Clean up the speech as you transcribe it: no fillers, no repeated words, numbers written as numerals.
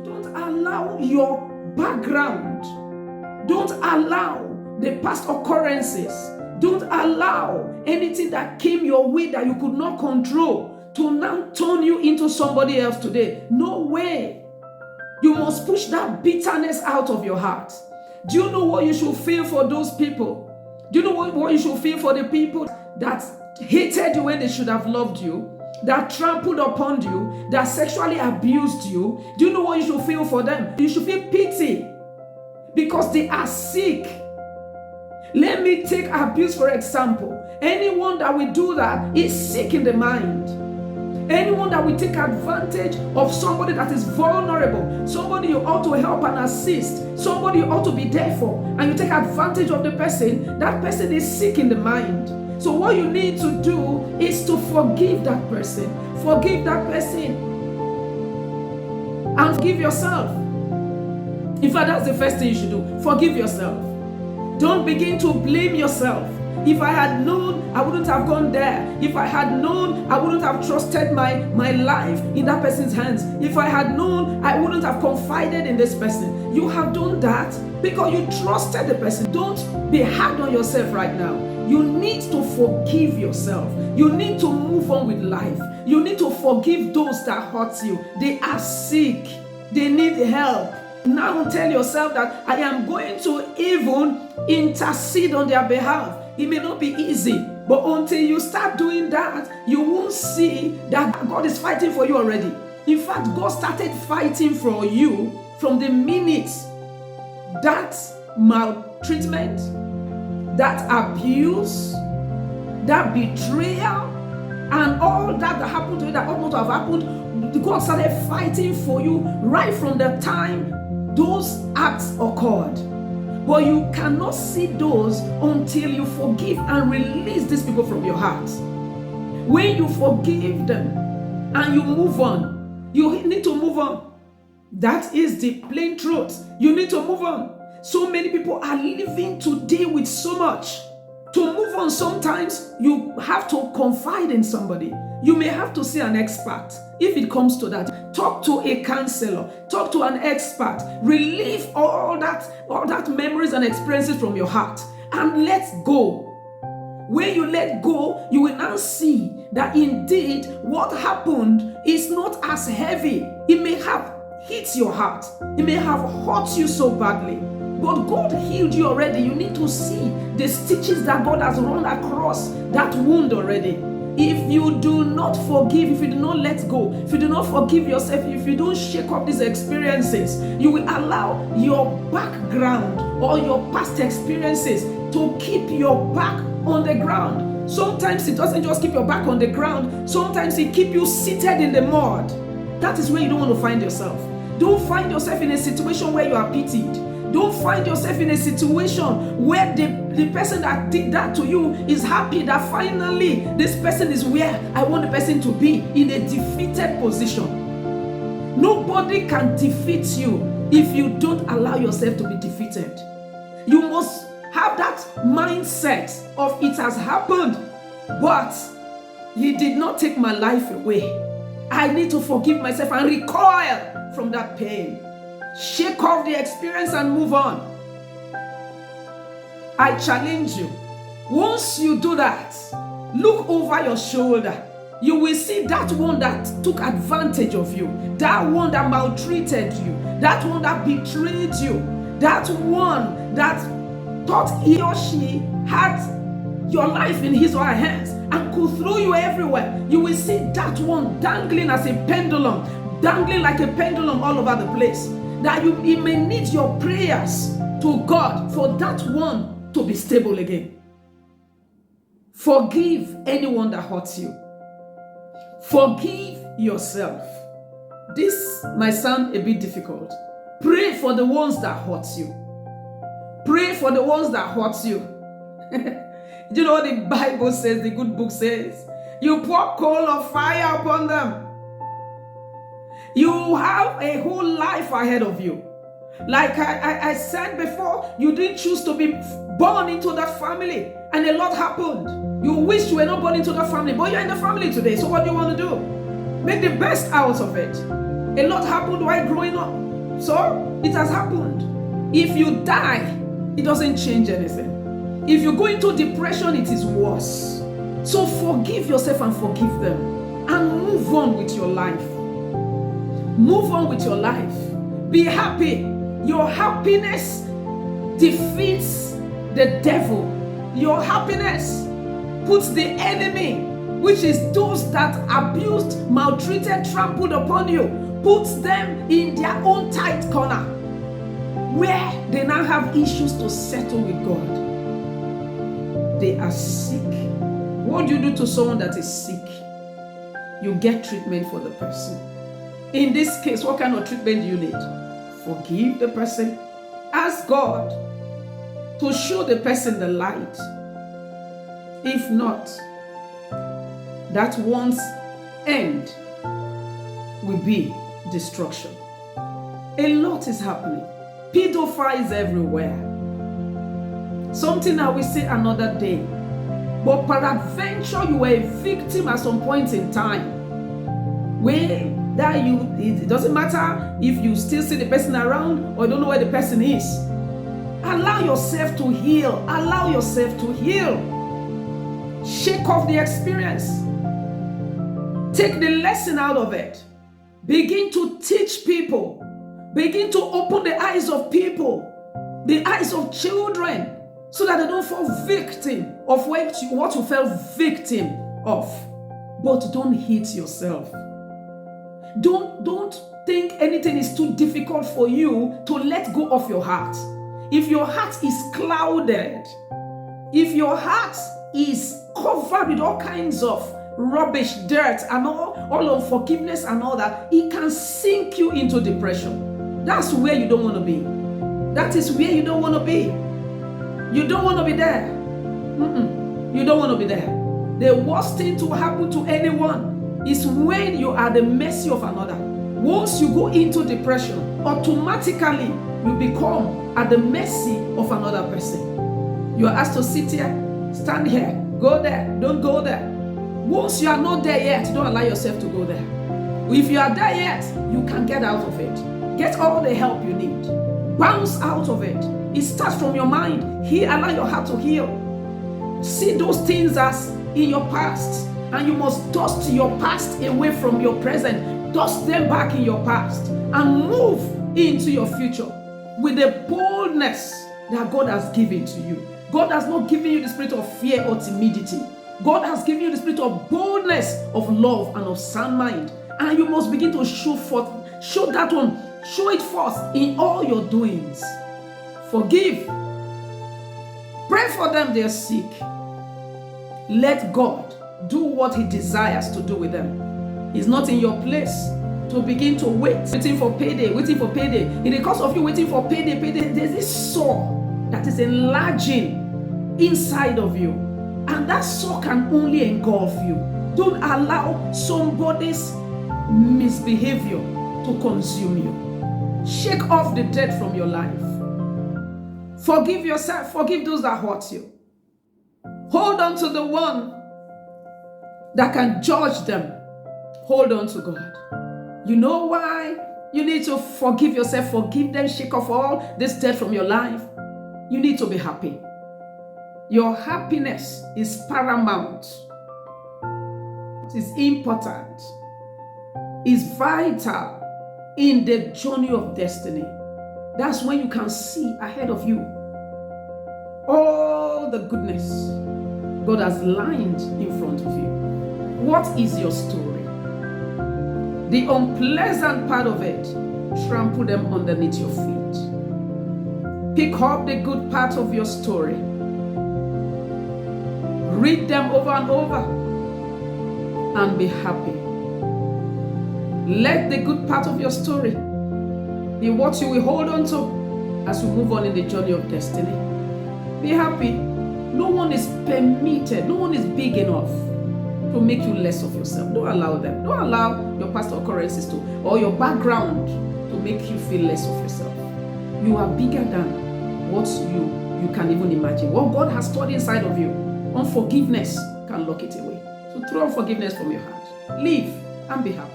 Don't allow your background, don't allow the past occurrences, don't allow anything that came your way that you could not control to now turn you into somebody else today. No way. You must push that bitterness out of your heart. Do you know what you should feel for those people? Do you know what you should feel for the people that hated you when they should have loved you, that trampled upon you, that sexually abused you? Do you know what you should feel for them? You should feel pity because they are sick. Let me take abuse for example. Anyone that will do that is sick in the mind. Anyone that will take advantage of somebody that is vulnerable, somebody you ought to help and assist, somebody you ought to be there for, and you take advantage of the person, that person is sick in the mind. So what you need to do is to forgive that person. Forgive that person. And forgive yourself. In fact, that's the first thing you should do. Forgive yourself. Don't begin to blame yourself. If I had known, I wouldn't have gone there. If I had known, I wouldn't have trusted my life in that person's hands. If I had known, I wouldn't have confided in this person. You have done that because you trusted the person. Don't be hard on yourself right now. You need to forgive yourself. You need to move on with life. You need to forgive those that hurt you. They are sick. They need help. Now tell yourself that I am going to even intercede on their behalf. It may not be easy, but until you start doing that, you won't see that God is fighting for you already. In fact, God started fighting for you from the minute that maltreatment, that abuse, that betrayal, and all that happened to you that ought not to have happened. God started fighting for you right from the time those acts occurred. But you cannot see those until you forgive and release these people from your heart. When you forgive them and you move on, you need to move on. That is the plain truth. You need to move on. So many people are living today with so much. To move on, sometimes you have to confide in somebody. You may have to see an expert if it comes to that. Talk to a counselor. Talk to an expert. Relieve all that memories and experiences from your heart and let go. When you let go, you will now see that indeed what happened is not as heavy. It may have hit your heart. It may have hurt you so badly. But God healed you already. You need to see the stitches that God has run across that wound already. If you do not forgive, if you do not let go, if you do not forgive yourself, if you don't shake up these experiences, you will allow your background or your past experiences to keep your back on the ground. Sometimes it doesn't just keep your back on the ground. Sometimes it keeps you seated in the mud. That is where you don't want to find yourself. Don't find yourself in a situation where you are pitied. Don't find yourself in a situation where the person that did that to you is happy that finally this person is where I want the person to be, in a defeated position. Nobody can defeat you if you don't allow yourself to be defeated. You must have that mindset of it has happened, but he did not take my life away. I need to forgive myself and recoil from that pain. Shake off the experience and move on. I challenge you. Once you do that, look over your shoulder. You will see that one that took advantage of you, that one that maltreated you, that one that betrayed you, that one that thought he or she had your life in his or her hands and could throw you everywhere. You will see that one dangling as a pendulum, dangling like a pendulum all over the place. That it may need your prayers to God for that one to be stable again. Forgive anyone that hurts you. Forgive yourself. This might sound a bit difficult. Pray for the ones that hurt you. Pray for the ones that hurt you. Do you know what the Bible says, the good book says? You pour coal of fire upon them. You have a whole life ahead of you. Like I said before, you didn't choose to be born into that family, and a lot happened. You wish you were not born into that family, but you're in the family today. So what do you want to do? Make the best out of it. A lot happened while growing up. So it has happened. If you die, it doesn't change anything. If you go into depression, it is worse. So forgive yourself and forgive them. And move on with your life. Move on with your life. Be happy. Your happiness defeats the devil. Your happiness puts the enemy, which is those that abused, maltreated, trampled upon you, puts them in their own tight corner where they now have issues to settle with God. They are sick. What do you do to someone that is sick? You get treatment for the person. In this case, what kind of treatment do you need? Forgive the person. Ask God to show the person the light. If not, that one's end will be destruction. A lot is happening. Pedophiles everywhere. Something I will say another day. But peradventure you were a victim at some point in time. Where that it doesn't matter if you still see the person around or don't know where the person is. Allow yourself to heal. Allow yourself to heal. Shake off the experience. Take the lesson out of it. Begin to teach people. Begin to open the eyes of people, the eyes of children, so that they don't fall victim of what you fell victim of. But don't hit yourself. Don't think anything is too difficult for you to let go of your heart. If your heart is clouded, if your heart is covered with all kinds of rubbish, dirt, and all unforgiveness and all that, it can sink you into depression. That's where you don't want to be. That is where you don't want to be. You don't want to be there. You don't want to be there. The worst thing to happen to anyone is when you are the mercy of another. Once you go into depression, automatically you become at the mercy of another person. You are asked to sit here, stand here, go there, don't go there. Once you are not there yet, don't allow yourself to go there. If you are there yet, you can get out of it. Get all the help you need. Bounce out of it. It starts from your mind. Allow your heart to heal. See those things as in your past, and you must dust your past away from your present. Dust them back in your past and move into your future with the boldness that God has given to you. God has not given you the spirit of fear or timidity. God has given you the spirit of boldness, of love, and of sound mind. And you must begin to show it forth in all your doings. Forgive. Pray for them, they are sick. Let God do what He desires to do with them. It's not in your place to begin to waiting for payday. In the course of you waiting for payday, there's this sore that is enlarging inside of you. And that sore can only engulf you. Don't allow somebody's misbehavior to consume you. Shake off the dirt from your life. Forgive yourself. Forgive those that hurt you. Hold on to the one that can judge them. Hold on to God. You know why you need to forgive yourself? Forgive them. Shake off all this dirt from your life. You need to be happy. Your happiness is paramount. It is important. It's vital in the journey of destiny. That's when you can see ahead of you all the goodness God has lined in front of you. What is your story? The unpleasant part of it, trample them underneath your feet. Pick up the good part of your story. Read them over and over and be happy. Let the good part of your story be what you will hold on to as you move on in the journey of destiny. Be happy. No one is permitted, no one is big enough to make you less of yourself. Don't allow them. Don't allow your past occurrences or your background to make you feel less of yourself. You are bigger than what you can even imagine. What God has stored inside of you. Unforgiveness can lock it away. So throw unforgiveness from your heart. Live and be happy.